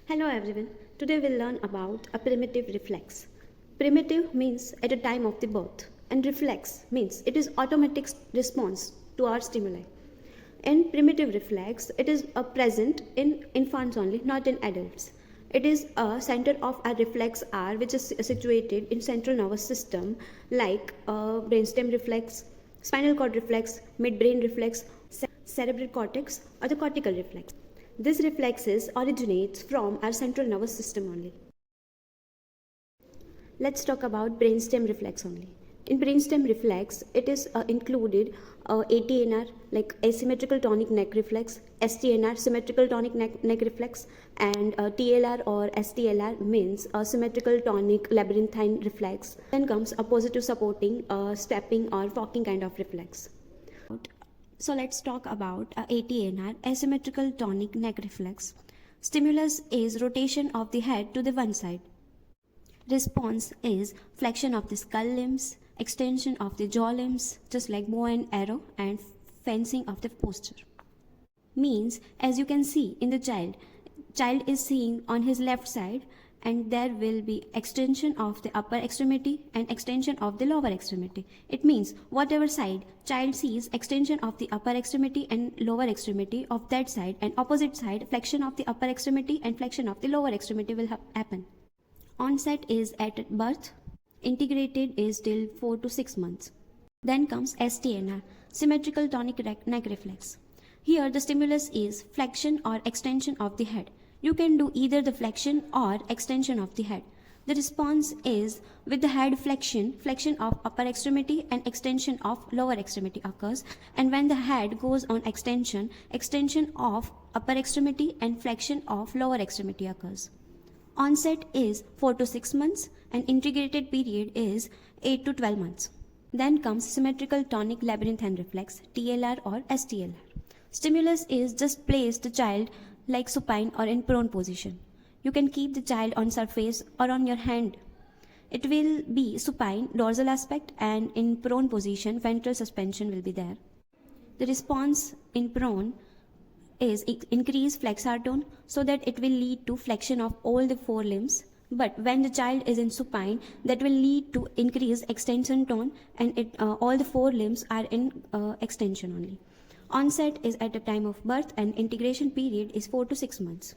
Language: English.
Hello everyone. Today we'll learn about a primitive reflex. Primitive means at a time of the birth, and reflex means it is automatic response to our stimuli. In primitive reflex, it is present in infants only, not in adults. It is a center of a reflex R which is situated in central nervous system like brainstem reflex, spinal cord reflex, midbrain reflex, cerebral cortex or the cortical reflex. This reflexes originates from our central nervous system only. Let's talk about brainstem reflex only. In brainstem reflex, it is included ATNR like asymmetrical tonic neck reflex, STNR symmetrical tonic neck reflex, and TLR or STLR means symmetrical tonic labyrinthine reflex. Then comes a positive supporting stepping or walking kind of reflex. So let's talk about ATNR, asymmetrical tonic neck reflex. Stimulus is rotation of the head to the one side. Response is flexion of the skull limbs, extension of the jaw limbs, just like bow and arrow, and fencing of the posture. Means, as you can see in the child is seeing on his left side, and there will be extension of the upper extremity and extension of the lower extremity. It means whatever side child sees extension of the upper extremity and lower extremity of that side, and opposite side flexion of the upper extremity and flexion of the lower extremity will happen. Onset is at birth, integrated is till 4 to 6 months. Then comes STNR, symmetrical tonic neck reflex. Here the stimulus is flexion or extension of the head. You can do either the flexion or extension of the head. The response is with the head flexion of upper extremity and extension of lower extremity occurs, and when the head goes on extension of upper extremity and flexion of lower extremity occurs. Onset is 4 to 6 months and integrated period is 8 to 12 months. Then comes symmetrical tonic labyrinthine reflex, TLR or STLR. Stimulus is just place the child like supine or in prone position. You can keep the child on surface or on your hand. It will be supine dorsal aspect, and in prone position ventral suspension will be there. The response in prone is increase flexor tone so that it will lead to flexion of all the four limbs, but when the child is in supine, that will lead to increase extension tone, and all the four limbs are in extension only. Onset is at the time of birth and integration period is 4 to 6 months.